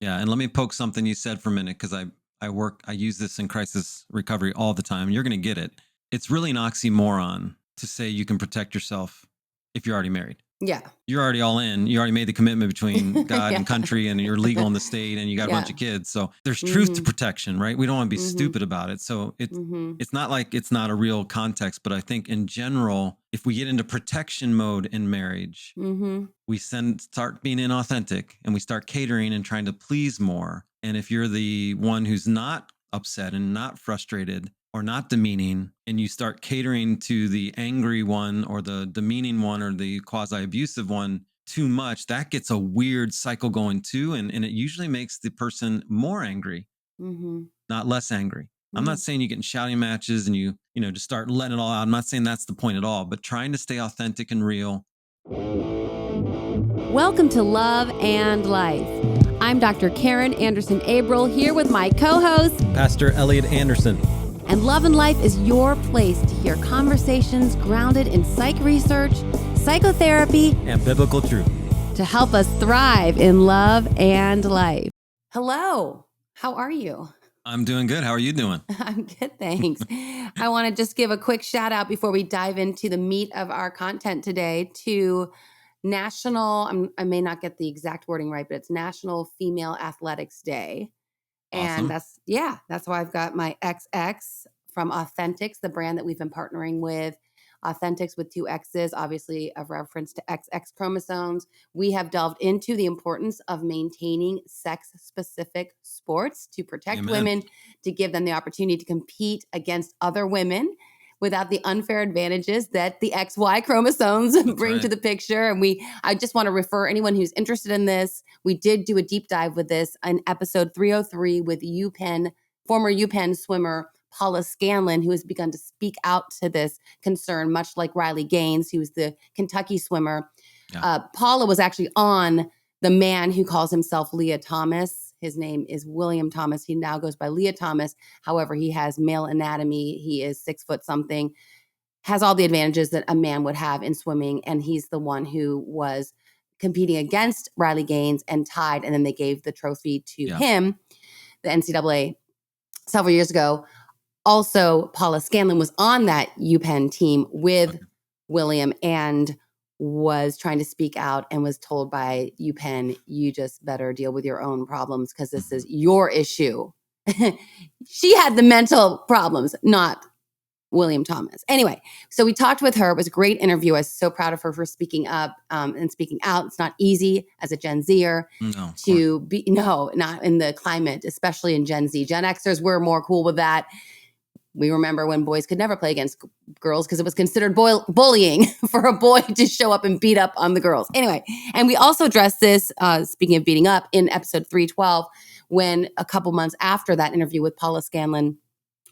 Yeah. And let me poke something you said for a minute, because I use this in crisis recovery all the time. You're going to get it. It's really an oxymoron to say you can protect yourself if you're already married. Yeah. You're already all in. You already made the commitment between God Yeah. and country, and you're legal in the state, and you got a bunch of kids. So there's truth to protection, right? We don't want to be stupid about it. So it's not like it's not a real context, but I think in general, if we get into protection mode in marriage, we start being inauthentic, and we start catering and trying to please more. And if you're the one who's not upset and not frustrated or not demeaning, and you start catering to the angry one or the demeaning one or the quasi-abusive one too much, that gets a weird cycle going too. And it usually makes the person more angry, not less angry. I'm not saying you get in shouting matches and you just start letting it all out. I'm not saying that's the point at all, but trying to stay authentic and real. Welcome to Love and Life. I'm Dr. Karin Anderson-Abril here with my co-host, Pastor Elliott Anderson. And Love and Life is your place to hear conversations grounded in psych research, psychotherapy, and biblical truth to help us thrive in love and life. Hello. How are you? I'm doing good. How are you doing? I'm good, thanks. I want to just give a quick shout out before we dive into the meat of our content today to National, I may not get the exact wording right, but it's National Female Athletics Day. And awesome. that's why I've got my XX from Authentics, the brand that we've been partnering with. Authentics with 2 X's, obviously a reference to XX chromosomes. We have delved into the importance of maintaining sex-specific sports to protect women, to give them the opportunity to compete against other women without the unfair advantages that the XY chromosomes bring to the picture. And I just want to refer anyone who's interested in this. We did do a deep dive with this in episode 303 with former UPenn swimmer Paula Scanlon, who has begun to speak out to this concern, much like Riley Gaines, who's the Kentucky swimmer. Yeah. Paula was actually on the man who calls himself Leah Thomas. His name is William Thomas. He now goes by Leah Thomas. However, he has male anatomy. He is 6 foot something, has all the advantages that a man would have in swimming. And he's the one who was competing against Riley Gaines and tied. And then they gave the trophy to him, the NCAA, several years ago. Also, Paula Scanlon was on that UPenn team with William and was trying to speak out and was told by UPenn, you just better deal with your own problems because this is your issue. She had the mental problems, not William Thomas. Anyway, so we talked with her. It was a great interview. I was so proud of her for speaking up and speaking out. It's not easy as a Gen Zer to be, not in the climate, especially in Gen Z. Gen Xers were more cool with that. We remember when boys could never play against girls because it was considered bullying for a boy to show up and beat up on the girls. Anyway, and we also addressed this, speaking of beating up, in episode 312, when a couple months after that interview with Paula Scanlon,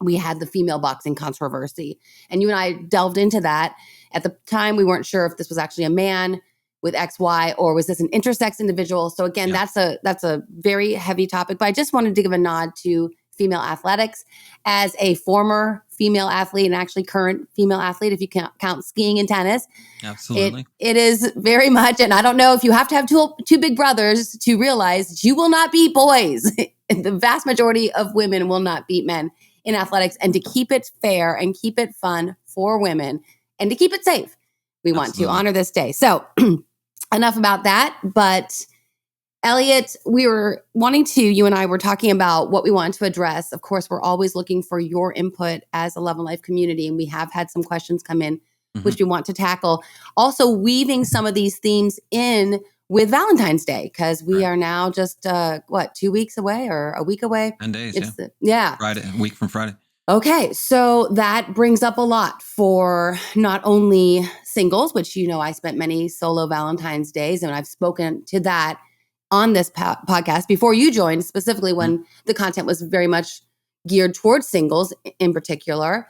we had the female boxing controversy. And you and I delved into that. At the time, we weren't sure if this was actually a man with XY or was this an intersex individual. So again, that's a very heavy topic. But I just wanted to give a nod to female athletics as a former female athlete and actually current female athlete, if you can count skiing and tennis. Absolutely. It is very much, and I don't know if you have to have two big brothers to realize you will not beat boys. The vast majority of women will not beat men in athletics, and to keep it fair and keep it fun for women and to keep it safe, we want to honor this day. So enough about that, but Elliott, you and I were talking about what we wanted to address. Of course, we're always looking for your input as a Love and Life community, and we have had some questions come in, which we want to tackle. Also, weaving some of these themes in with Valentine's Day, because we are now just, 2 weeks away or a week away? 10 days, Friday, a week from Friday. Okay, so that brings up a lot for not only singles, which, I spent many solo Valentine's days, and I've spoken to that on this podcast before you joined, specifically when the content was very much geared towards singles in particular.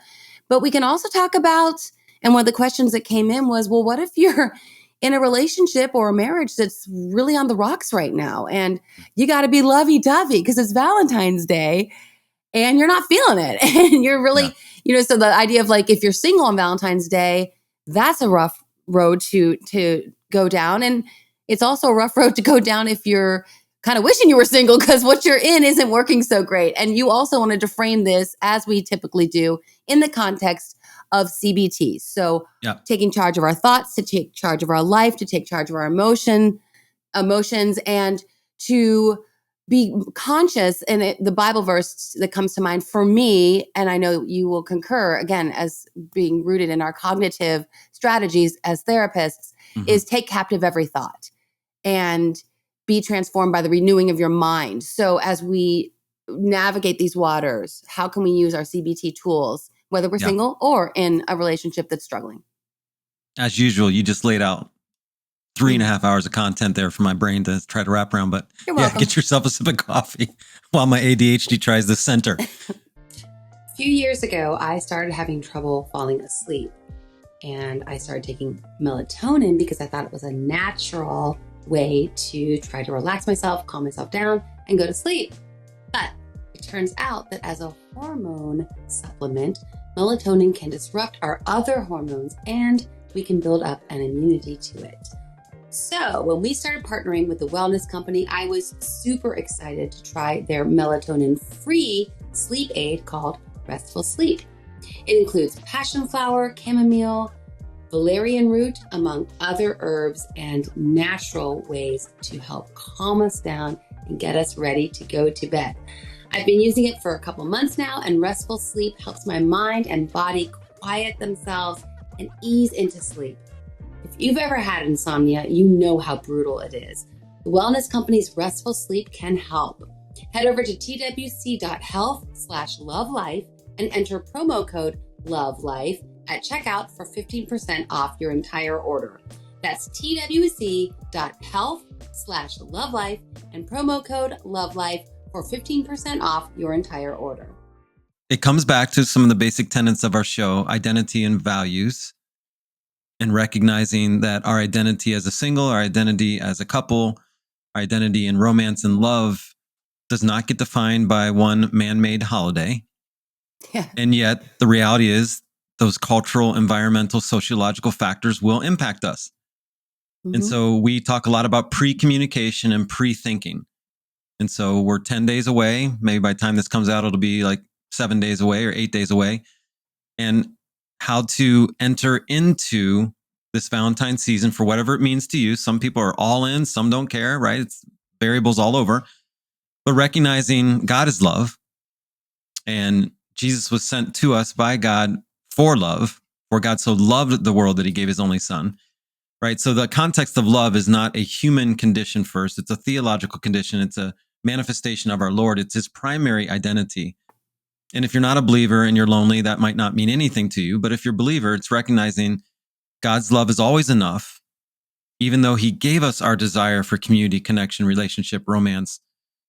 But we can also talk about, and one of the questions that came in was, well, what if you're in a relationship or a marriage that's really on the rocks right now and you got to be lovey-dovey because it's Valentine's Day and you're not feeling it. And you're really, so the idea of like, if you're single on Valentine's Day, that's a rough road to go down. And it's also a rough road to go down if you're kind of wishing you were single because what you're in isn't working so great. And you also wanted to frame this, as we typically do, in the context of CBT. So taking charge of our thoughts, to take charge of our life, to take charge of our emotions, and to be conscious. And the Bible verse that comes to mind for me, and I know you will concur, again, as being rooted in our cognitive strategies as therapists, is take captive every thought and be transformed by the renewing of your mind. So as we navigate these waters, how can we use our CBT tools, whether we're single or in a relationship that's struggling? As usual, you just laid out 3.5 hours of content there for my brain to try to wrap around. But get yourself a sip of coffee while my ADHD tries to center. A few years ago, I started having trouble falling asleep. And I started taking melatonin because I thought it was a natural way to try to relax myself, calm myself down, and go to sleep. But it turns out that as a hormone supplement, melatonin can disrupt our other hormones and we can build up an immunity to it. So when we started partnering with the wellness company, I was super excited to try their melatonin-free sleep aid called Restful Sleep. It includes passion flower, chamomile, valerian root, among other herbs and natural ways to help calm us down and get us ready to go to bed. I've been using it for a couple months now, and Restful Sleep helps my mind and body quiet themselves and ease into sleep. If you've ever had insomnia, you know how brutal it is. The wellness company's Restful Sleep can help. Head over to twc.health/lovelife and enter promo code LOVELIFE at checkout for 15% off your entire order. That's twc.health/lovelife and promo code LOVELIFE for 15% off your entire order. It comes back to some of the basic tenets of our show, identity and values, and recognizing that our identity as a single, our identity as a couple, our identity in romance and love does not get defined by one man-made holiday. Yeah. And yet the reality is those cultural, environmental, sociological factors will impact us. And so we talk a lot about pre-communication and pre-thinking. And so we're 10 days away. Maybe by the time this comes out, it'll be like 7 days away or 8 days away. And how to enter into this Valentine season for whatever it means to you. Some people are all in, some don't care, right? It's variables all over. But recognizing God is love, and Jesus was sent to us by God for love, for God so loved the world that he gave his only son, right? So the context of love is not a human condition first. It's a theological condition. It's a manifestation of our Lord. It's his primary identity. And if you're not a believer and you're lonely, that might not mean anything to you. But if you're a believer, it's recognizing God's love is always enough, even though he gave us our desire for community, connection, relationship, romance,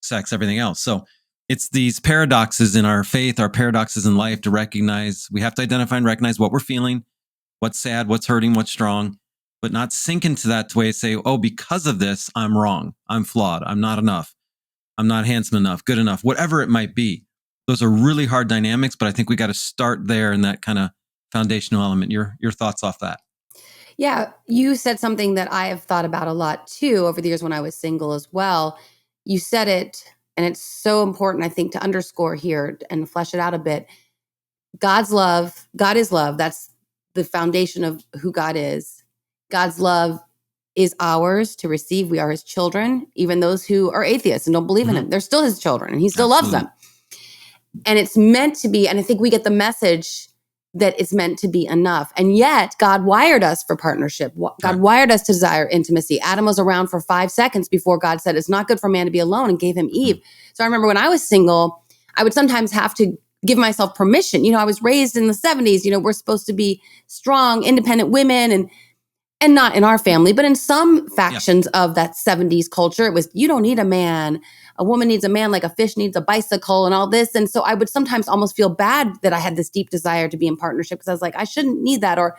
sex, everything else. So it's these paradoxes in our faith, our paradoxes in life to recognize. We have to identify and recognize what we're feeling, what's sad, what's hurting, what's strong, but not sink into that way, say, oh, because of this, I'm wrong. I'm flawed. I'm not enough. I'm not handsome enough, good enough, whatever it might be. Those are really hard dynamics, but I think we got to start there in that kind of foundational element. Your thoughts off that? Yeah, you said something that I have thought about a lot too over the years when I was single as well. You said it, and it's so important, I think, to underscore here and flesh it out a bit. God's love, God is love. That's the foundation of who God is. God's love is ours to receive. We are his children. Even those who are atheists and don't believe in him, they're still his children, and he still loves them. And it's meant to be, and I think we get the message that it's meant to be enough. And yet God wired us for partnership. God wired us to desire intimacy. Adam was around for 5 seconds before God said, it's not good for man to be alone, and gave him Eve. So I remember when I was single, I would sometimes have to give myself permission. You know, I was raised in the 70s, you know, we're supposed to be strong, independent women, and not in our family, but in some factions of that 70s culture, it was, you don't need a man. A woman needs a man like a fish needs a bicycle and all this. And so I would sometimes almost feel bad that I had this deep desire to be in partnership, because I was like, I shouldn't need that. Or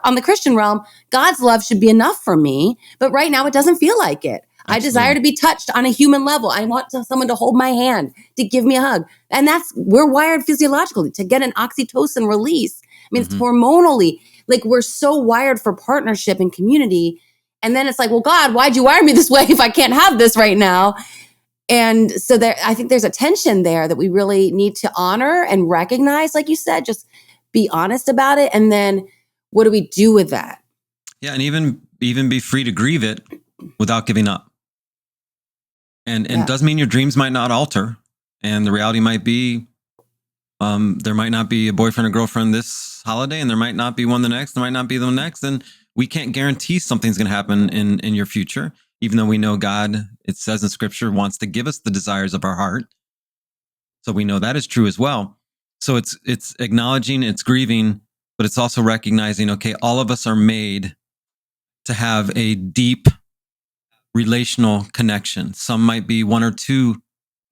on the Christian realm, God's love should be enough for me. But right now it doesn't feel like it. Absolutely. I desire to be touched on a human level. I want someone to hold my hand, to give me a hug. And we're wired physiologically to get an oxytocin release. I mean, it's hormonally, like we're so wired for partnership and community. And then it's like, well, God, why'd you wire me this way if I can't have this right now? And so I think there's a tension there that we really need to honor and recognize, like you said, just be honest about it. And then what do we do with that? Yeah. And even be free to grieve it without giving up. And it does mean your dreams might not alter. And the reality might be, there might not be a boyfriend or girlfriend this holiday, and there might not be one the next, there might not be the next. And we can't guarantee something's going to happen in your future, even though we know God, it says in scripture, wants to give us the desires of our heart. So we know that is true as well. So it's acknowledging, it's grieving, but it's also recognizing, okay, all of us are made to have a deep relational connection. Some might be 1 or 2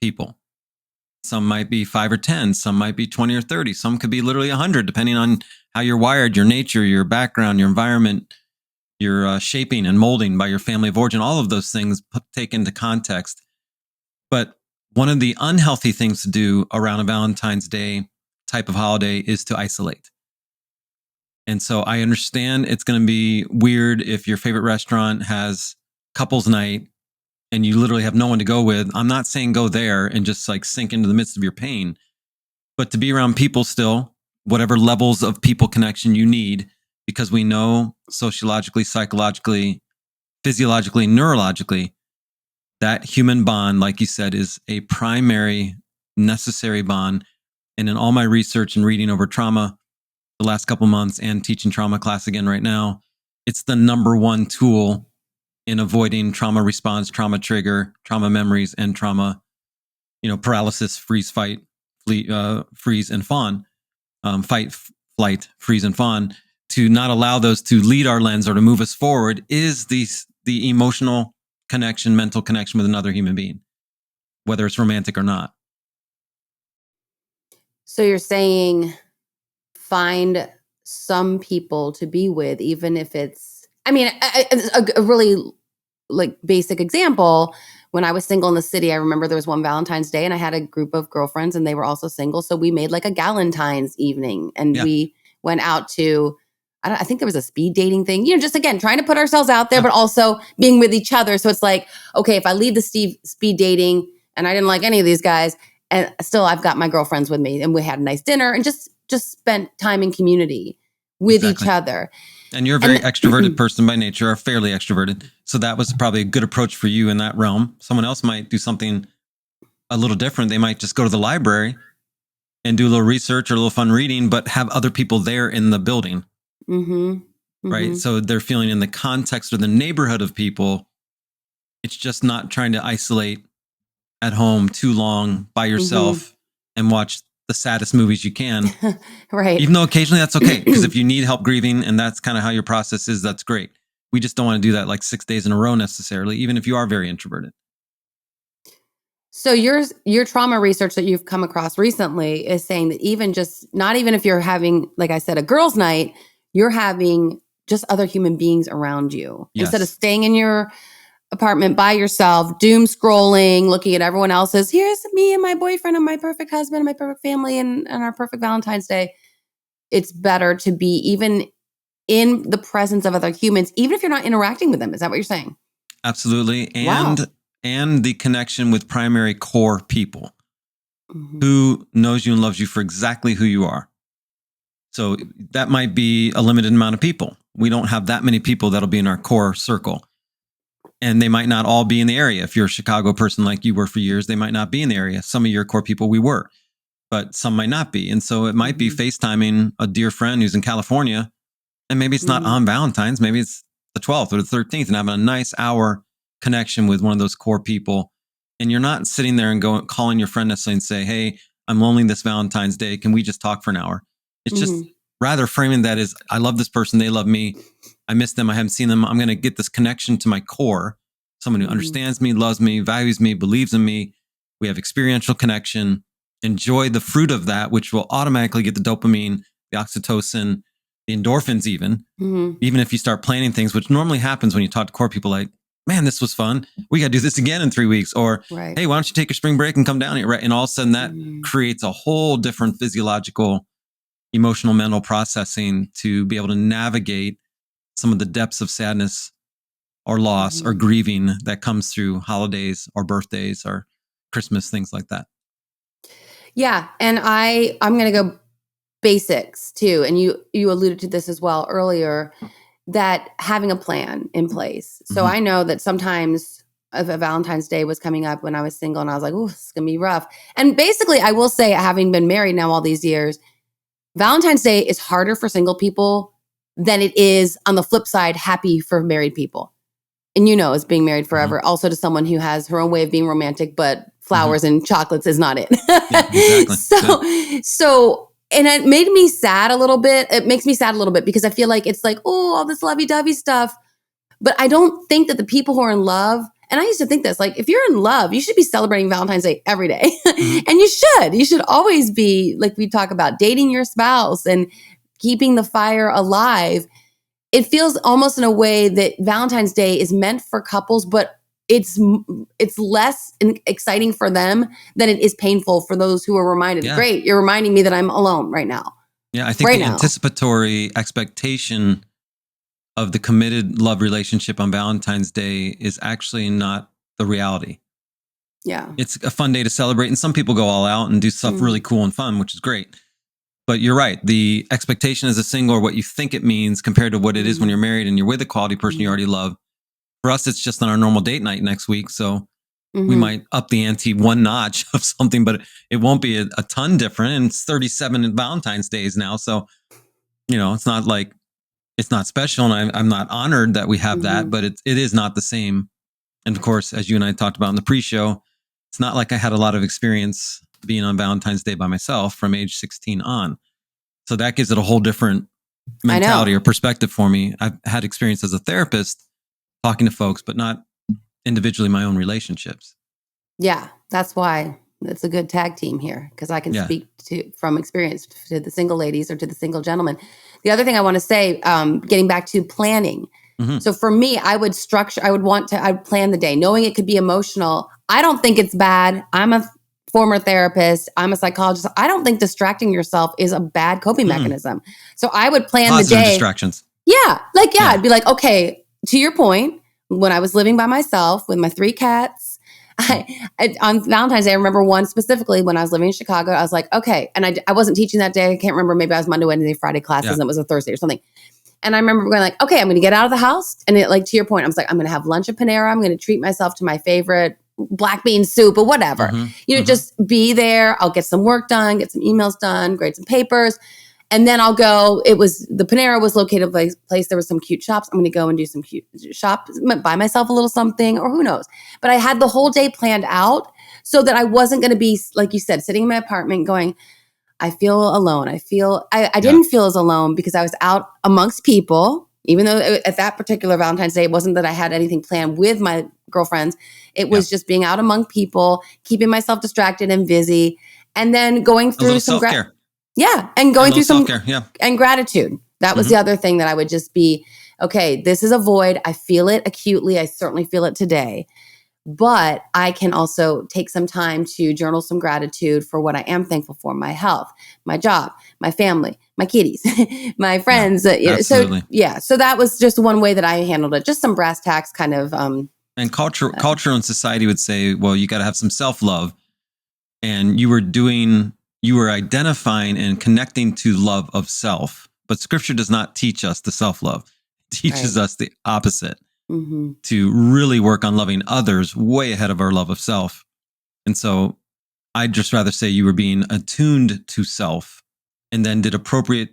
people. Some might be 5 or 10. Some might be 20 or 30. Some could be literally 100, depending on how you're wired, your nature, your background, your environment, your shaping and molding by your family of origin. All of those things take into context. But one of the unhealthy things to do around a Valentine's Day type of holiday is to isolate. And so I understand it's going to be weird if your favorite restaurant has couples night and you literally have no one to go with. I'm not saying go there and just like sink into the midst of your pain, but to be around people still, whatever levels of people connection you need, because we know sociologically, psychologically, physiologically, neurologically, that human bond, like you said, is a primary necessary bond. And in all my research and reading over trauma the last couple months and teaching trauma class again right now, it's the number one tool in avoiding trauma response, trauma trigger, trauma memories, and trauma, paralysis, freeze, fight, freeze, and fawn, fight, flight, freeze, and fawn. To not allow those to lead our lens or to move us forward is the emotional connection, mental connection with another human being, whether it's romantic or not. So you're saying find some people to be with, even if it's, a really like basic example. When I was single in the city, I remember there was one Valentine's Day and I had a group of girlfriends and they were also single. So we made like a Galentine's evening and we went out to, I think there was a speed dating thing, just again, trying to put ourselves out there, but also being with each other. So it's like, okay, if I leave the speed dating and I didn't like any of these guys, and still I've got my girlfriends with me and we had a nice dinner and just spent time in community with each other. And you're a very extroverted person by nature, or fairly extroverted. So that was probably a good approach for you in that realm. Someone else might do something a little different. They might just go to the library and do a little research or a little fun reading, but have other people there in the building. Mm-hmm. Mm-hmm. Right. So they're feeling in the context or the neighborhood of people. It's just not trying to isolate at home too long by yourself and watch the saddest movies you can. Right. Even though occasionally that's okay. Because if you need help grieving and that's kind of how your process is, that's great. We just don't want to do that like 6 days in a row necessarily, even if you are very introverted. So your trauma research that you've come across recently is saying that even just, not even if you're having, like I said, a girls' night, you're having just other human beings around you. Yes. Instead of staying in your apartment by yourself, doom scrolling, looking at everyone else's, here's me and my boyfriend and my perfect husband and my perfect family and our perfect Valentine's Day. It's better to be even in the presence of other humans, even if you're not interacting with them. Is that what you're saying? Absolutely. And the connection with primary core people who knows you and loves you for exactly who you are. So that might be a limited amount of people. We don't have that many people that'll be in our core circle. And they might not all be in the area. If you're a Chicago person like you were for years, they might not be in the area. Some of your core people we were, but some might not be. And so it might be FaceTiming a dear friend who's in California. And maybe it's not on Valentine's. Maybe it's the 12th or the 13th and having a nice hour connection with one of those core people. And you're not sitting there and calling your friend necessarily and say, hey, I'm lonely this Valentine's Day. Can we just talk for an hour? It's just rather framing that as, I love this person. They love me. I miss them. I haven't seen them. I'm going to get this connection to my core. Someone who understands me, loves me, values me, believes in me. We have experiential connection. Enjoy the fruit of that, which will automatically get the dopamine, the oxytocin, the endorphins even if you start planning things, which normally happens when you talk to core people like, man, this was fun. We got to do this again in 3 weeks. Or, hey, why don't you take your spring break and come down here? Right. And all of a sudden that creates a whole different physiological, emotional, mental processing to be able to navigate some of the depths of sadness or loss or grieving that comes through holidays or birthdays or Christmas, things like that. Yeah. And I'm going to go basics too. And you alluded to this as well earlier, that having a plan in place. So I know that sometimes if a Valentine's Day was coming up when I was single and I was like, oh, it's going to be rough. And basically, I will say, having been married now all these years, Valentine's Day is harder for single people than it is, on the flip side, happy for married people. And as being married forever, also to someone who has her own way of being romantic, but flowers and chocolates is not it. Yeah, exactly. So, and it made me sad a little bit. It makes me sad a little bit because I feel like it's like, oh, all this lovey-dovey stuff. But I don't think that the people who are in love, and I used to think this, like, if you're in love, you should be celebrating Valentine's Day every day. And you should always be, like we talk about, dating your spouse and keeping the fire alive. It feels almost in a way that Valentine's Day is meant for couples, but it's less exciting for them than it is painful for those who are reminded. Yeah. Great, you're reminding me that I'm alone right now. Yeah, I think the anticipatory expectation of the committed love relationship on Valentine's Day is actually not the reality. Yeah. It's a fun day to celebrate, and some people go all out and do stuff really cool and fun, which is great. But you're right. The expectation as a single, or what you think it means compared to what it is when you're married and you're with a quality person you already love. For us, it's just on our normal date night next week. So we might up the ante one notch of something, but it won't be a ton different. And it's 37 Valentine's days now. So, it's not like, it's not special. And I'm not honored that we have that, but it is not the same. And of course, as you and I talked about in the pre-show, it's not like I had a lot of experience being on Valentine's Day by myself from age 16 on. So that gives it a whole different mentality or perspective for me. I've had experience as a therapist talking to folks, but not individually my own relationships. Yeah, that's why it's a good tag team here, because I can speak from experience to the single ladies or to the single gentlemen. The other thing I want to say, getting back to planning. So for me, I'd plan the day, knowing it could be emotional. I don't think it's bad. I'm a former therapist. I'm a psychologist. I don't think distracting yourself is a bad coping mechanism. So I would plan Positive the day. Distractions. Yeah. I'd be like, okay, to your point, when I was living by myself with my 3 cats, on Valentine's Day, I remember one specifically when I was living in Chicago. I was like, okay. And I wasn't teaching that day. I can't remember. Maybe I was Monday, Wednesday, Friday classes and it was a Thursday or something. And I remember going like, okay, I'm going to get out of the house. And to your point, I was like, I'm going to have lunch at Panera. I'm going to treat myself to my favorite black bean soup or whatever. Just be there. I'll get some work done, get some emails done, grade some papers. And then I'll go. The Panera was located in a place. There was some cute shops. I'm going to go and do some cute shops, buy myself a little something, or who knows. But I had the whole day planned out so that I wasn't going to be, like you said, sitting in my apartment going, I feel alone. I didn't feel as alone because I was out amongst people, even though at that particular Valentine's Day, it wasn't that I had anything planned with my girlfriends. It was just being out among people, keeping myself distracted and busy, and then going through some self-care. And going through some self-care, and gratitude. That was the other thing that I would just be, okay, this is a void. I feel it acutely. I certainly feel it today. But I can also take some time to journal some gratitude for what I am thankful for: my health, my job, my family, my kitties, my friends. So that was just one way that I handled it. Just some brass tacks kind of. And culture and society would say, well, you got to have some self-love. And you were identifying and connecting to love of self. But scripture does not teach us the self-love. It teaches us the opposite. To really work on loving others way ahead of our love of self. And so I'd just rather say you were being attuned to self and then did appropriate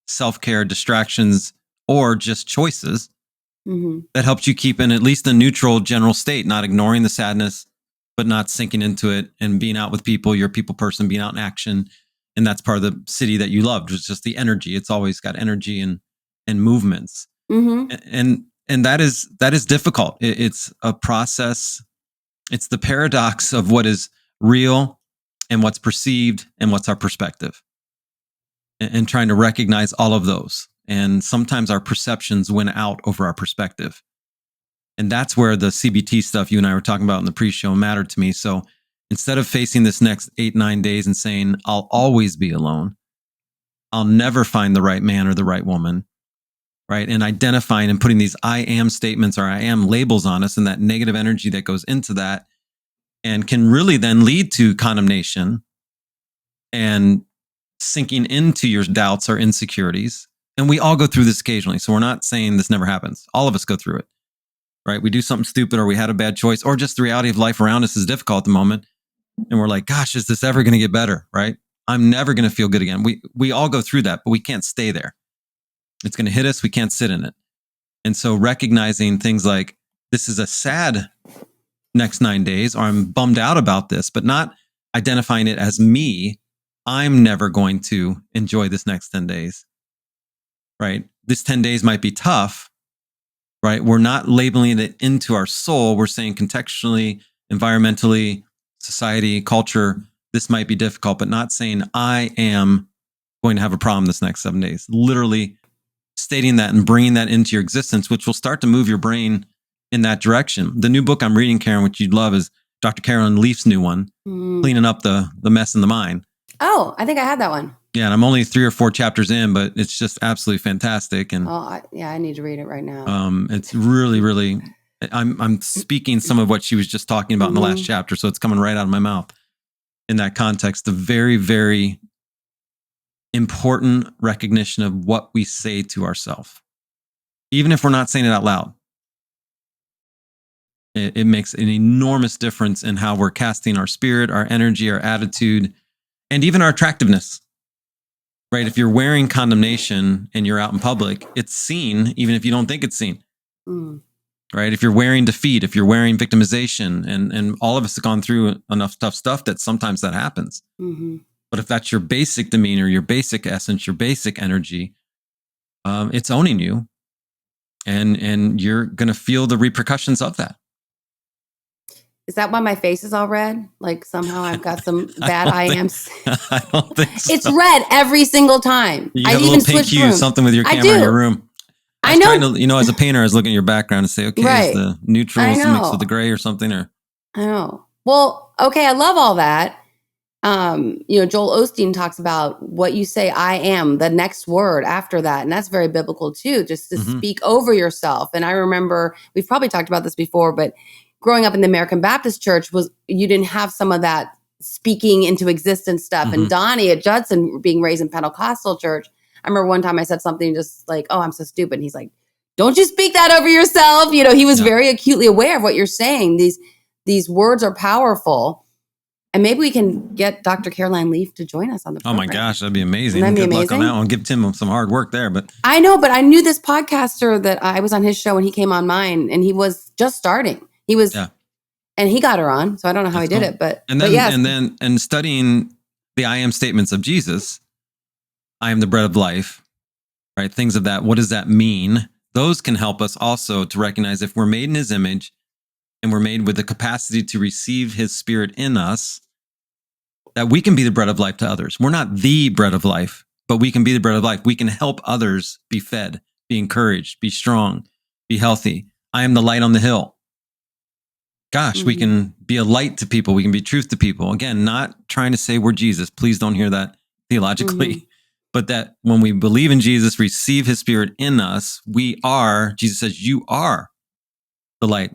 self-care distractions or just choices that helped you keep in at least a neutral general state, not ignoring the sadness, but not sinking into it and being out with people. You're a people person, being out in action. And that's part of the city that you loved, was just the energy. It's always got energy and movements. And that is difficult. It's a process. It's the paradox of what is real and what's perceived and what's our perspective, and trying to recognize all of those. And sometimes our perceptions win out over our perspective. And that's where the CBT stuff you and I were talking about in the pre-show mattered to me. So instead of facing this next 8-9 days and saying, I'll always be alone, I'll never find the right man or the right woman, right? And identifying and putting these I am statements or I am labels on us, and that negative energy that goes into that and can really then lead to condemnation and sinking into your doubts or insecurities. And we all go through this occasionally. So we're not saying this never happens. All of us go through it, right? We do something stupid, or we had a bad choice, or just the reality of life around us is difficult at the moment. And we're like, gosh, is this ever going to get better? Right? I'm never going to feel good again. We all go through that, but we can't stay there. It's going to hit us. We can't sit in it. And so recognizing things like, this is a sad next 9 days, or I'm bummed out about this, but not identifying it as me. I'm never going to enjoy this next 10 days, right? This 10 days might be tough, right? We're not labeling it into our soul. We're saying contextually, environmentally, society, culture, this might be difficult, but not saying I am going to have a problem this next 7 days. Literally stating that and bringing that into your existence, which will start to move your brain in that direction. The new book I'm reading, Karin, which you'd love, is Dr. Karin Leaf's new one, Cleaning Up the Mess in the Mind. Oh, I think I had that one. Yeah, and I'm only 3 or 4 chapters in, but it's just absolutely fantastic. And I need to read it right now. It's really, really. I'm speaking some of what she was just talking about in the last chapter, so it's coming right out of my mouth. In that context, the very, very important recognition of what we say to ourselves, even if we're not saying it out loud. It makes an enormous difference in how we're casting our spirit, our energy, our attitude, and even our attractiveness, right? If you're wearing condemnation and you're out in public, it's seen, even if you don't think it's seen, right? If you're wearing defeat, if you're wearing victimization, and all of us have gone through enough tough stuff that sometimes that happens. But if that's your basic demeanor, your basic essence, your basic energy, it's owning you, and you're going to feel the repercussions of that. Is that why my face is all red? Like somehow I've got some bad I ams. I don't think so. It's red every single time. You have a little pink hue, something with your camera in your room. I know. Trying to, as a painter, I was looking at your background and say, okay, is the neutrals mixed with the gray or something? Or I know. Well, okay, I love all that. Joel Osteen talks about what you say, I am, the next word after that. And that's very biblical too, just to speak over yourself. And I remember, we've probably talked about this before, but growing up in the American Baptist Church you didn't have some of that speaking into existence stuff. And Donnie at Judson, being raised in Pentecostal church, I remember one time I said something just like, oh, I'm so stupid. And he's like, don't you speak that over yourself. He was very acutely aware of what you're saying. These words are powerful. And maybe we can get Dr. Caroline Leaf to join us on the program. Oh my gosh, that'd be amazing. Wouldn't that be Good amazing? luck on that one. Give Tim some hard work there. But I know, but I knew this podcaster that I was on his show and he came on mine, and he was just starting. He was, and he got her on. So I don't know how he did it, but and studying the I am statements of Jesus, I am the bread of life, right? Things of that. What does that mean? Those can help us also to recognize if we're made in his image and we're made with the capacity to receive his spirit in us, that we can be the bread of life to others. We're not the bread of life, but we can be the bread of life. We can help others be fed, be encouraged, be strong, be healthy. I am the light on the hill. Gosh, we can be a light to people. We can be truth to people. Again, not trying to say we're Jesus. Please don't hear that theologically. But that when we believe in Jesus, receive his spirit in us, Jesus says, you are the light.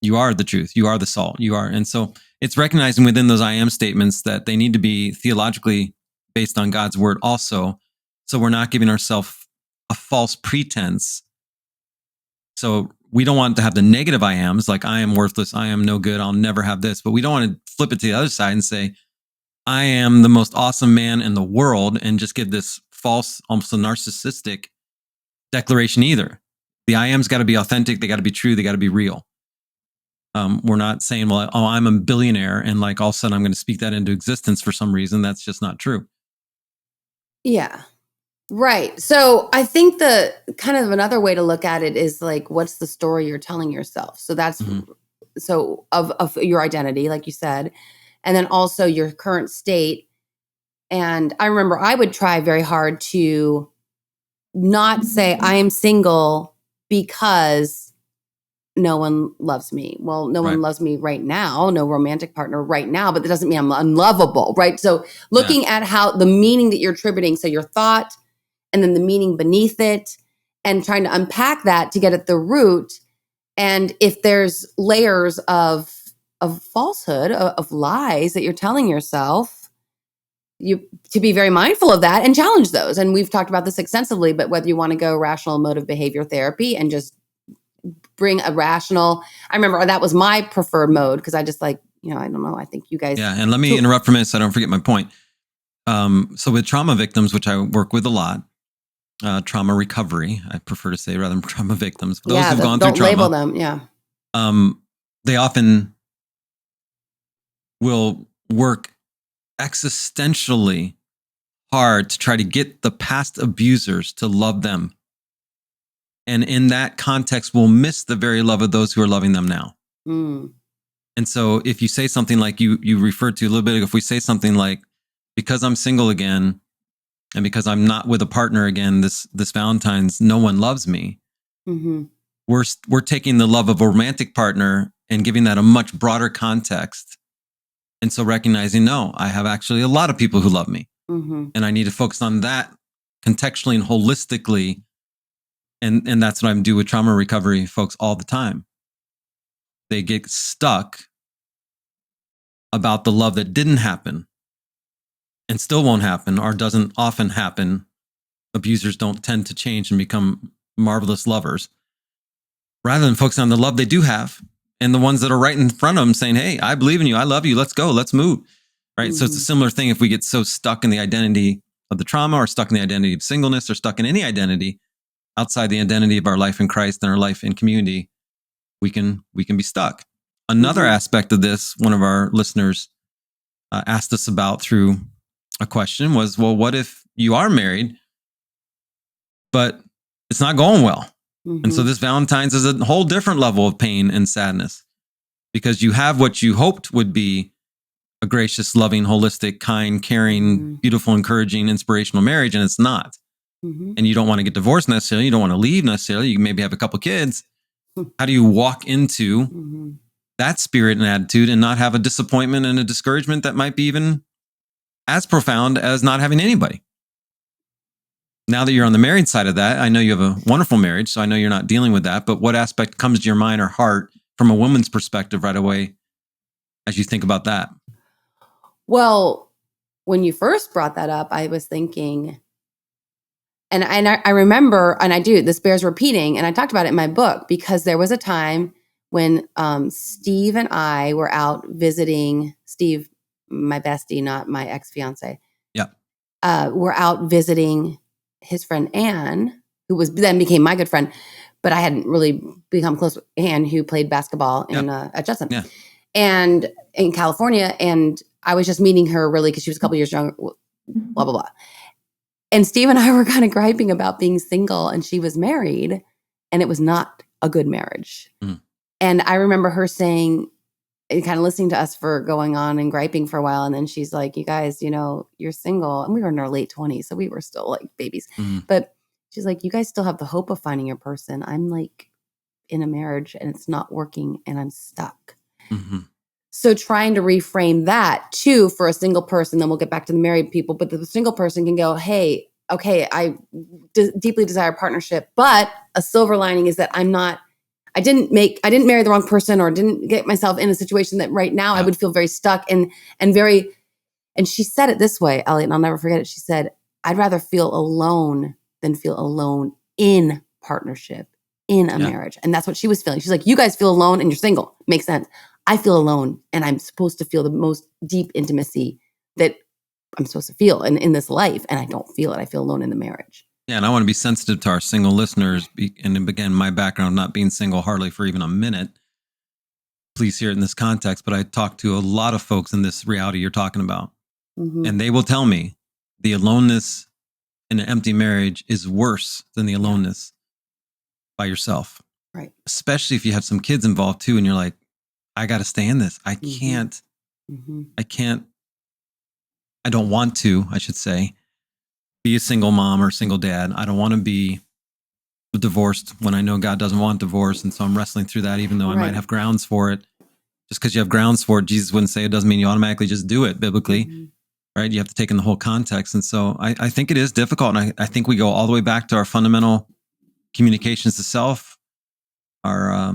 You are the truth. You are the salt. You are. And so it's recognizing within those I am statements that they need to be theologically based on God's word also. So we're not giving ourselves a false pretense. So we don't want to have the negative I ams, like I am worthless, I am no good, I'll never have this. But we don't want to flip it to the other side and say, I am the most awesome man in the world, and just give this false, almost a narcissistic declaration either. The I am's got to be authentic, they got to be true, they got to be real. We're not saying, well, I'm a billionaire, and like all of a sudden I'm going to speak that into existence for some reason. That's just not true. Yeah. Right. So I think the kind of another way to look at it is like, what's the story you're telling yourself? So that's so of your identity, like you said, and then also your current state. And I remember I would try very hard to not say I am single because no one loves me. Well, no one loves me right now, no romantic partner right now, but that doesn't mean I'm unlovable, right? So looking at how the meaning that you're attributing, so your thought, and then the meaning beneath it, and trying to unpack that to get at the root. And if there's layers of falsehood, of lies that you're telling yourself, you to be very mindful of that and challenge those. And we've talked about this extensively, but whether you want to go rational emotive behavior therapy and just bring a rational, I remember that was my preferred mode because I just like, I don't know. I think you guys. Yeah. And let me interrupt for a minute so I don't forget my point. So with trauma victims, which I work with a lot, trauma recovery, I prefer to say rather than trauma victims. Those who've gone through trauma. Don't label them. Yeah. They often will work existentially hard to try to get the past abusers to love them. And in that context, will miss the very love of those who are loving them now. Mm. And so if you say something like you referred to a little bit ago, if we say something like, because I'm single again, and because I'm not with a partner again, this Valentine's, no one loves me. Mm-hmm. We're taking the love of a romantic partner and giving that a much broader context. And so recognizing, no, I have actually a lot of people who love me. Mm-hmm. And I need to focus on that contextually and holistically. And that's what I do with trauma recovery folks all the time. They get stuck about the love that didn't happen and still won't happen or doesn't often happen. Abusers don't tend to change and become marvelous lovers, rather than focusing on the love they do have and the ones that are right in front of them saying, hey, I believe in you. I love you. Let's go. Let's move. Right. Mm-hmm. So it's a similar thing if we get so stuck in the identity of the trauma or stuck in the identity of singleness or stuck in any identity outside the identity of our life in Christ and our life in community, we can be stuck. Another aspect of this, one of our listeners asked us about through a question was, well, what if you are married, but it's not going well? Mm-hmm. And so this Valentine's is a whole different level of pain and sadness because you have what you hoped would be a gracious, loving, holistic, kind, caring, beautiful, encouraging, inspirational marriage, and it's not. Mm-hmm. And you don't want to get divorced necessarily. You don't want to leave necessarily. You maybe have a couple kids. How do you walk into that spirit and attitude and not have a disappointment and a discouragement that might be even as profound as not having anybody? Now that you're on the married side of that, I know you have a wonderful marriage, so I know you're not dealing with that, but what aspect comes to your mind or heart from a woman's perspective right away as you think about that? Well, when you first brought that up, I was thinking, and I remember, and I do, this bears repeating, and I talked about it in my book, because there was a time when Steve and I were out visiting, Steve, my bestie, not my ex-fiance. Yeah. We're out visiting his friend Anne, who then became my good friend, but I hadn't really become close with Anne, who played basketball at Judson. Yeah. And in California, and I was just meeting her really because she was a couple years younger, blah, blah, blah. And Steve and I were kind of griping about being single, and she was married, and it was not a good marriage. Mm. And I remember her saying, and kind of listening to us for going on and griping for a while. And then she's like, you guys, you're single. And we were in our late 20s, so we were still like babies. Mm. But she's like, you guys still have the hope of finding your person. I'm like in a marriage and it's not working and I'm stuck. Mm-hmm. So trying to reframe that too for a single person, then we'll get back to the married people, but the single person can go, hey, okay, I deeply desire partnership, but a silver lining is that I didn't marry the wrong person or didn't get myself in a situation that right now I would feel very stuck and she said it this way, Elliott, and I'll never forget it. She said, I'd rather feel alone than feel alone in partnership, in a marriage. And that's what she was feeling. She's like, you guys feel alone and you're single. Makes sense. I feel alone and I'm supposed to feel the most deep intimacy that I'm supposed to feel in this life. And I don't feel it. I feel alone in the marriage. Yeah. And I want to be sensitive to our single listeners. And again, my background, not being single hardly for even a minute. Please hear it in this context. But I talk to a lot of folks in this reality you're talking about. Mm-hmm. And they will tell me the aloneness in an empty marriage is worse than the aloneness by yourself. Right. Especially if you have some kids involved too. And you're like, I got to stay in this. I can't, I don't want to, I should say, be a single mom or single dad. I don't want to be divorced when I know God doesn't want divorce. And so I'm wrestling through that, even though I might have grounds for it. Just because you have grounds for it, Jesus wouldn't say it doesn't mean you automatically just do it biblically, right? You have to take in the whole context. And so I think it is difficult. And I think we go all the way back to our fundamental communications to self, our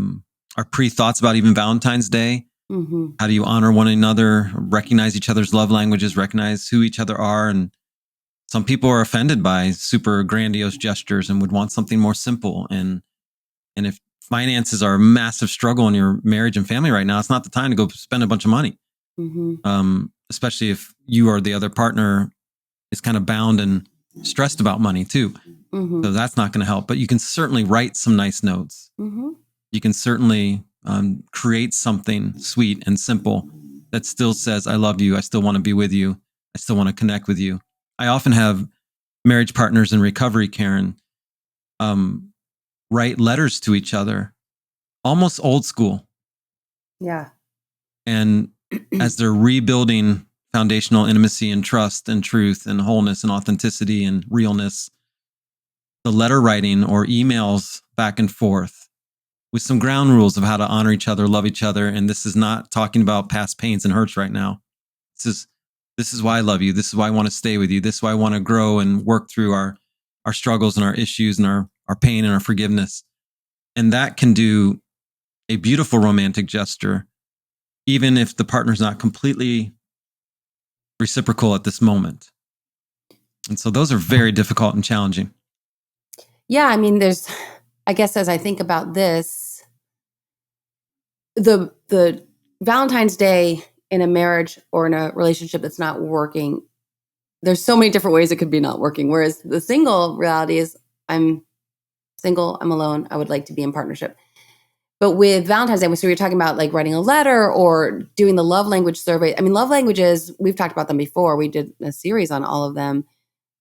pre-thoughts about even Valentine's Day. How do you honor one another, recognize each other's love languages, recognize who each other are? And some people are offended by super grandiose gestures and would want something more simple. And if finances are a massive struggle in your marriage and family right now, it's not the time to go spend a bunch of money. Especially if you or the other partner is kind of bound and stressed about money too. So that's not going to help. But you can certainly write some nice notes. You can certainly create something sweet and simple that still says, I love you. I still want to be with you. I still want to connect with you. I often have marriage partners in recovery, Karin, write letters to each other, almost old school. Yeah. And as they're rebuilding foundational intimacy and trust and truth and wholeness and authenticity and realness, the letter writing or emails back and forth with some ground rules of how to honor each other, love each other. And this is not talking about past pains and hurts right now. This is why I love you. This is why I want to stay with you. This is why I want to grow and work through our struggles and our issues and our pain and our forgiveness. And that can do a beautiful romantic gesture, even if the partner's not completely reciprocal at this moment. And so those are very difficult and challenging. Yeah. I mean, I guess as I think about this, the Valentine's Day in a marriage or in a relationship that's not working, there's so many different ways it could be not working. Whereas the single reality is, I'm single, I'm alone, I would like to be in partnership. But with Valentine's Day, so we were talking about like writing a letter or doing the love language survey. I mean, love languages, we've talked about them before. We did a series on all of them.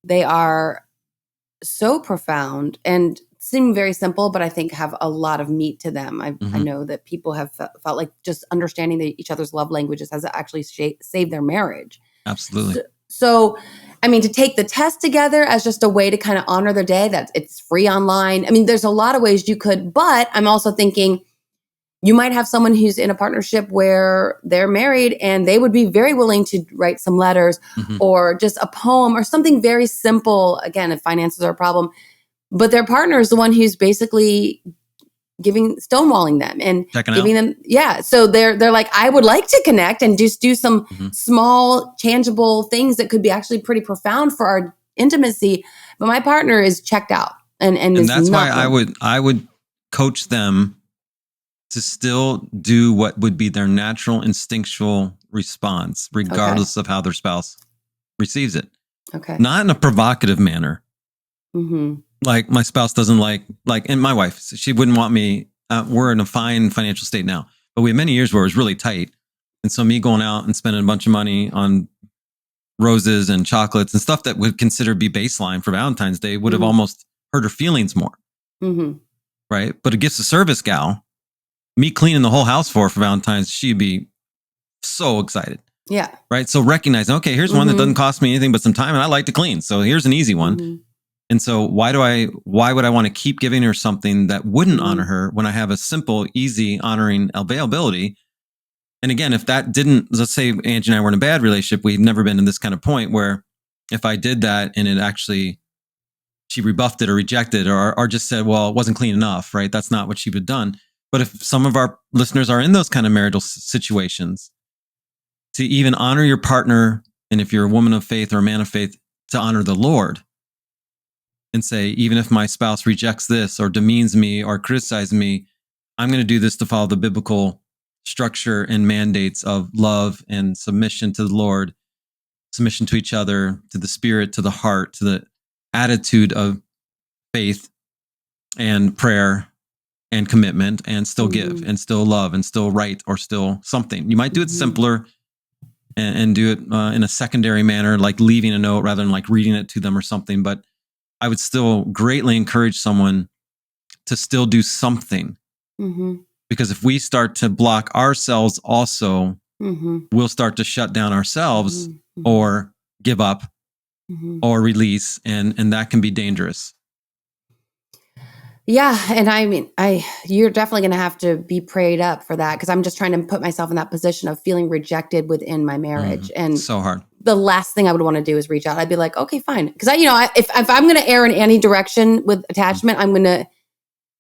They are so profound and seem very simple, but I think have a lot of meat to them. I know that people have felt like just understanding each other's love languages has actually saved their marriage. Absolutely. So, I mean, to take the test together as just a way to kind of honor their day, that it's free online. I mean, there's a lot of ways you could, but I'm also thinking you might have someone who's in a partnership where they're married and they would be very willing to write some letters or just a poem or something very simple. Again, if finances are a problem, but their partner is the one who's basically stonewalling them and giving them. Yeah. So they're like, I would like to connect and just do some small, tangible things that could be actually pretty profound for our intimacy. But my partner is checked out. And that's why I would coach them to still do what would be their natural instinctual response, regardless of how their spouse receives it. Okay. Not in a provocative manner. Like my spouse doesn't and my wife, she wouldn't want me. We're in a fine financial state now, but we had many years where it was really tight. And so me going out and spending a bunch of money on roses and chocolates and stuff that would consider be baseline for Valentine's Day would have almost hurt her feelings more. Right. But a gifts of service gal, me cleaning the whole house for Valentine's, she'd be so excited. Yeah. Right. So recognizing, okay, here's one that doesn't cost me anything but some time and I like to clean. So here's an easy one. And so why would I want to keep giving her something that wouldn't honor her when I have a simple, easy honoring availability? And again, if that didn't, let's say Angie and I were in a bad relationship, we've never been in this kind of point where if I did that and it actually, she rebuffed it or rejected or just said, well, it wasn't clean enough, right? That's not what she would have done. But if some of our listeners are in those kind of marital situations, to even honor your partner, and if you're a woman of faith or a man of faith, to honor the Lord and say, even if my spouse rejects this or demeans me or criticizes me, I'm going to do this to follow the biblical structure and mandates of love and submission to the Lord, submission to each other, to the spirit, to the heart, to the attitude of faith and prayer and commitment, and still give and still love and still write or still something. You might do it simpler and do it in a secondary manner, like leaving a note rather than like reading it to them or something. But I would still greatly encourage someone to still do something. Because if we start to block ourselves also, we'll start to shut down ourselves or give up or release. And that can be dangerous. Yeah. And I mean, you're definitely going to have to be prayed up for that, because I'm just trying to put myself in that position of feeling rejected within my marriage. And so hard. The last thing I would want to do is reach out. I'd be like, okay, fine. Because if I'm going to err in any direction with attachment, I'm going to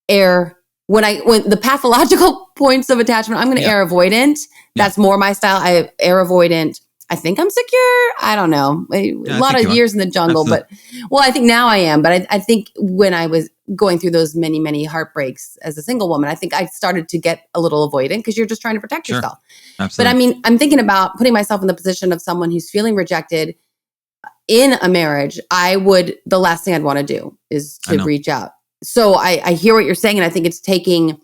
err when the pathological points of attachment, I'm going to err avoidant. That's more my style. I err avoidant. I think I'm secure. I don't know. A lot of years in the jungle, absolutely. But I think now I am. But I think when I was going through those many, many heartbreaks as a single woman, I think I started to get a little avoidant because you're just trying to protect yourself. Absolutely. But I mean, I'm thinking about putting myself in the position of someone who's feeling rejected in a marriage. The last thing I'd want to do is to reach out. So I hear what you're saying, and I think it's taking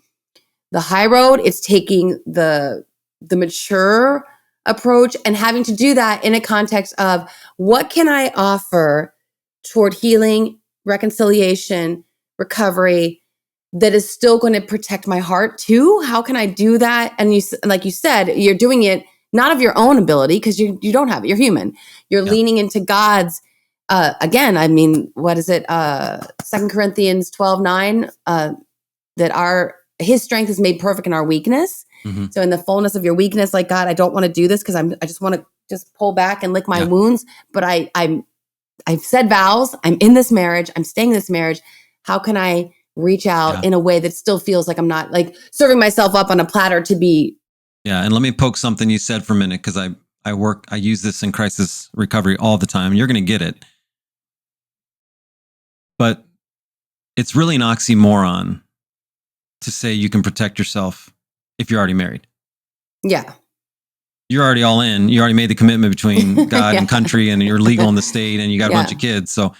the high road. It's taking the mature approach and having to do that in a context of what can I offer toward healing, reconciliation, recovery that is still going to protect my heart too? How can I do that? And like you said, you're doing it not of your own ability because you don't have it. You're human. You're leaning into God's. Again, I mean, what is it? 2 Corinthians 12:9, that his strength is made perfect in our weakness. Mm-hmm. So in the fullness of your weakness, like, God, I don't want to do this because I just want to just pull back and lick my wounds. But I've said vows. I'm in this marriage. I'm staying in this marriage. How can I reach out in a way that still feels like I'm not like serving myself up on a platter to be. Yeah. And let me poke something you said for a minute, because I use this in crisis recovery all the time. You're going to get it. But it's really an oxymoron to say you can protect yourself if you're already married. Yeah. You're already all in. You already made the commitment between God and country, and you're legal in the state, and you got a bunch of kids. So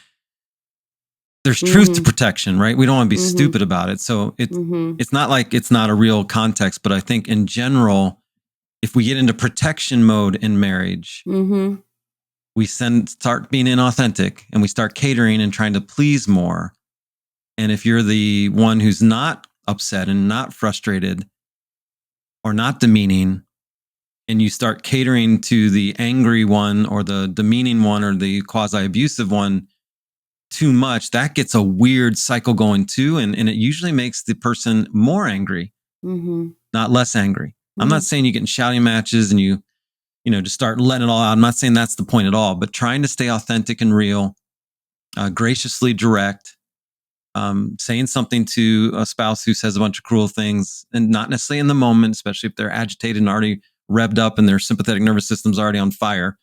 there's truth to protection, right? We don't want to be stupid about it. So it's not like it's not a real context, but I think in general, if we get into protection mode in marriage, we start being inauthentic, and we start catering and trying to please more. And if you're the one who's not upset and not frustrated or not demeaning, and you start catering to the angry one or the demeaning one or the quasi-abusive one too much, that gets a weird cycle going too. And it usually makes the person more angry, not less angry. I'm not saying you get in shouting matches and you just start letting it all out. I'm not saying that's the point at all, but trying to stay authentic and real, graciously direct, saying something to a spouse who says a bunch of cruel things, and not necessarily in the moment, especially if they're agitated and already revved up and their sympathetic nervous system's already on fire.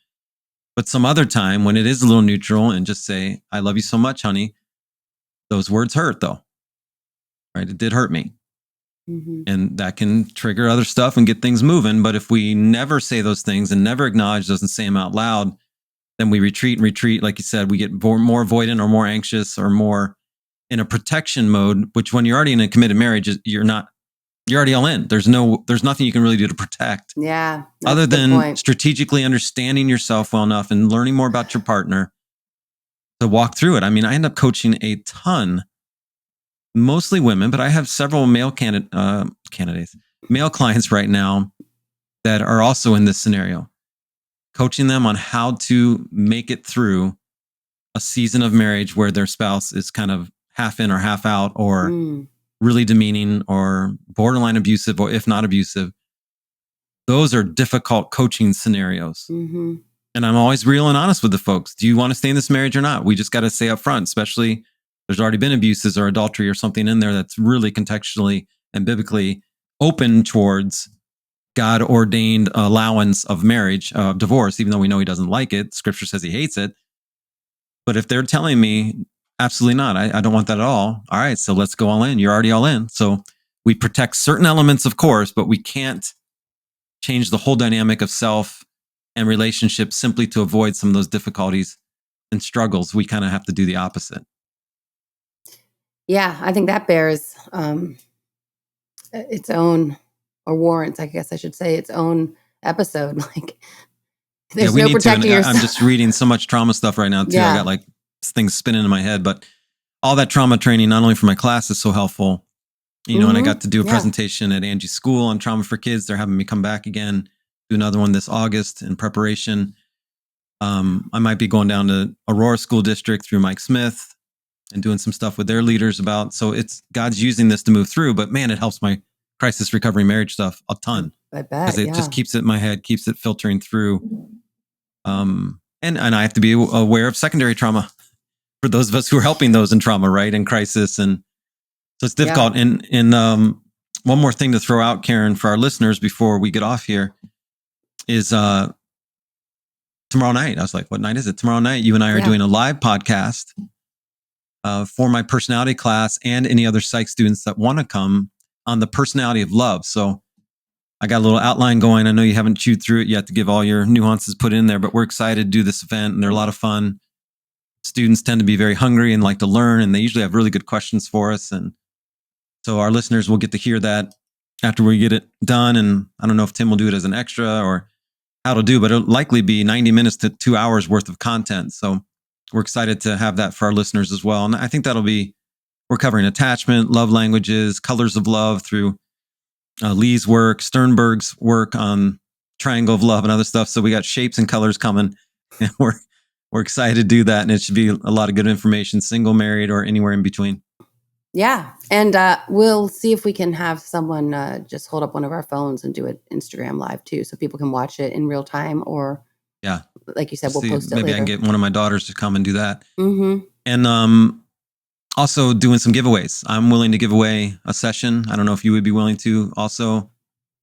But some other time when it is a little neutral, and just say, I love you so much, honey. Those words hurt though, right? It did hurt me. And that can trigger other stuff and get things moving. But if we never say those things and never acknowledge those and say them out loud, then we retreat. Like you said, we get more avoidant or more anxious or more in a protection mode, which when you're already in a committed marriage, you're already all in. There's nothing you can really do to protect. Yeah. Other than strategically understanding yourself well enough and learning more about your partner to walk through it. I mean, I end up coaching a ton, mostly women, but I have several male male clients right now that are also in this scenario, coaching them on how to make it through a season of marriage where their spouse is kind of half in or half out, or really demeaning or borderline abusive, or if not abusive. Those are difficult coaching scenarios. And I'm always real and honest with the folks. Do you want to stay in this marriage or not? We just got to say up front, especially there's already been abuses or adultery or something in there that's really contextually and biblically open towards God ordained allowance of marriage, divorce, even though we know he doesn't like it. Scripture says he hates it. But if they're telling me, absolutely not, I don't want that at all. All right, so let's go all in. You're already all in. So we protect certain elements, of course, but we can't change the whole dynamic of self and relationships simply to avoid some of those difficulties and struggles. We kind of have to do the opposite. Yeah, I think that bears its own, or warrants, I guess I should say, its own episode. Like, there's no protecting yourself. I'm just reading so much trauma stuff right now too. Yeah. I got like things spinning in my head, but all that trauma training, not only for my class, is so helpful. And I got to do a presentation at Angie's school on trauma for kids. They're having me come back again, do another one this August in preparation. I might be going down to Aurora School District through Mike Smith and doing some stuff with their leaders about. So it's God's using this to move through, but man, it helps my crisis recovery marriage stuff a ton. I bet. Because it just keeps it in my head, keeps it filtering through. And I have to be aware of secondary trauma for those of us who are helping those in trauma, right? In crisis. And So it's difficult. And one more thing to throw out, Karin, for our listeners before we get off here is tomorrow night. I was like, what night is it? Tomorrow night, you and I are doing a live podcast for my personality class and any other psych students that want to come on the personality of love. So I got a little outline going. I know you haven't chewed through it yet to give all your nuances put in there, but we're excited to do this event and they're a lot of fun. Students tend to be very hungry and like to learn, and they usually have really good questions for us. And so our listeners will get to hear that after we get it done. And I don't know if Tim will do it as an extra or how to do, but it'll likely be 90 minutes to 2 hours worth of content. So we're excited to have that for our listeners as well. And I think we're covering attachment, love languages, colors of love through Lee's work, Sternberg's work on triangle of love and other stuff. So we got shapes and colors coming, and we're excited to do that. And it should be a lot of good information, single, married, or anywhere in between. Yeah. And we'll see if we can have someone just hold up one of our phones and do an Instagram live too, so people can watch it in real time, or like you said, we'll post it maybe later. I can get one of my daughters to come and do that. Mm-hmm. And also doing some giveaways. I'm willing to give away a session. I don't know if you would be willing to also.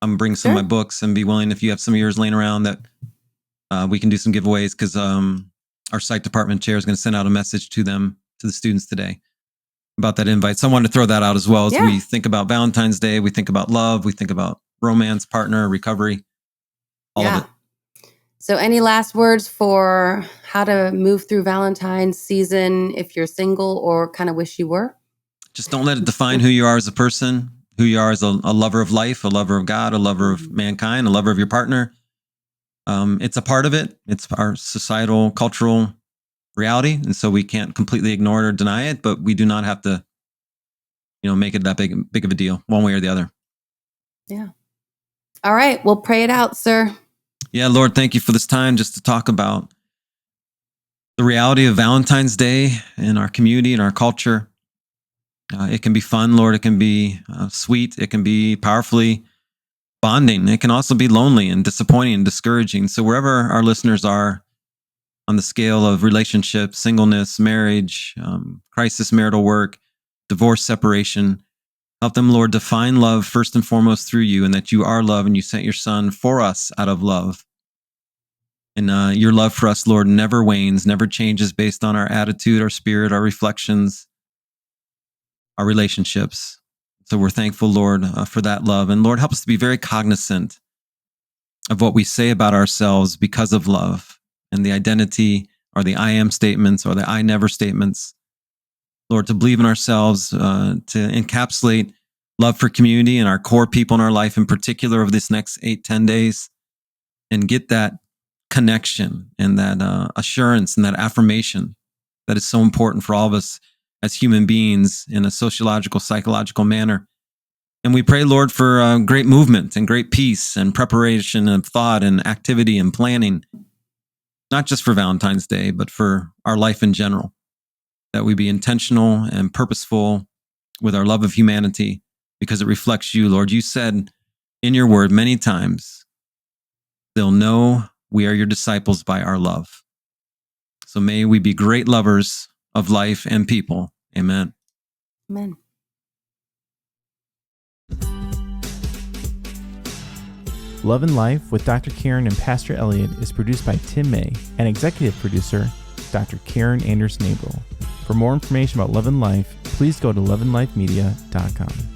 I'm bringing some of my books and be willing, if you have some of yours laying around, that we can do some giveaways, because our psych department chair is going to send out a message to the students today about that invite. So I wanted to throw that out as well as we think about Valentine's Day. We think about love. We think about romance, partner, recovery, all of it. So any last words for how to move through Valentine's season if you're single or kind of wish you were? Just don't let it define who you are as a person, who you are as a lover of life, a lover of God, a lover of mankind, a lover of your partner. It's a part of it. It's our societal, cultural reality. And so we can't completely ignore it or deny it, but we do not have to, make it that big of a deal one way or the other. Yeah. All right. We'll pray it out, sir. Yeah, Lord, thank you for this time just to talk about the reality of Valentine's Day in our community and our culture. It can be fun, Lord. It can be sweet. It can be powerfully bonding. It can also be lonely and disappointing and discouraging. So wherever our listeners are on the scale of relationship, singleness, marriage, crisis, marital work, divorce, separation, help them, Lord, to find love first and foremost through you, and that you are love and you sent your Son for us out of love. And your love for us, Lord, never wanes, never changes based on our attitude, our spirit, our reflections, our relationships. So we're thankful, Lord, for that love. And Lord, help us to be very cognizant of what we say about ourselves because of love, and the identity or the I am statements or the I never statements. Lord, to believe in ourselves, to encapsulate love for community and our core people in our life in particular of this next 8-10 days, and get that connection and that assurance and that affirmation that is so important for all of us as human beings in a sociological, psychological manner. And we pray, Lord, for great movement and great peace and preparation of thought and activity and planning, not just for Valentine's Day, but for our life in general, that we be intentional and purposeful with our love of humanity because it reflects you, Lord. You said in your word many times, they'll know we are your disciples by our love. So may we be great lovers of life and people. Amen. Amen. Love and Life with Dr. Karin and Pastor Elliott is produced by Tim May and executive producer, Dr. Karin Anderson-Abel. For more information about Love and Life, please go to loveandlifemedia.com.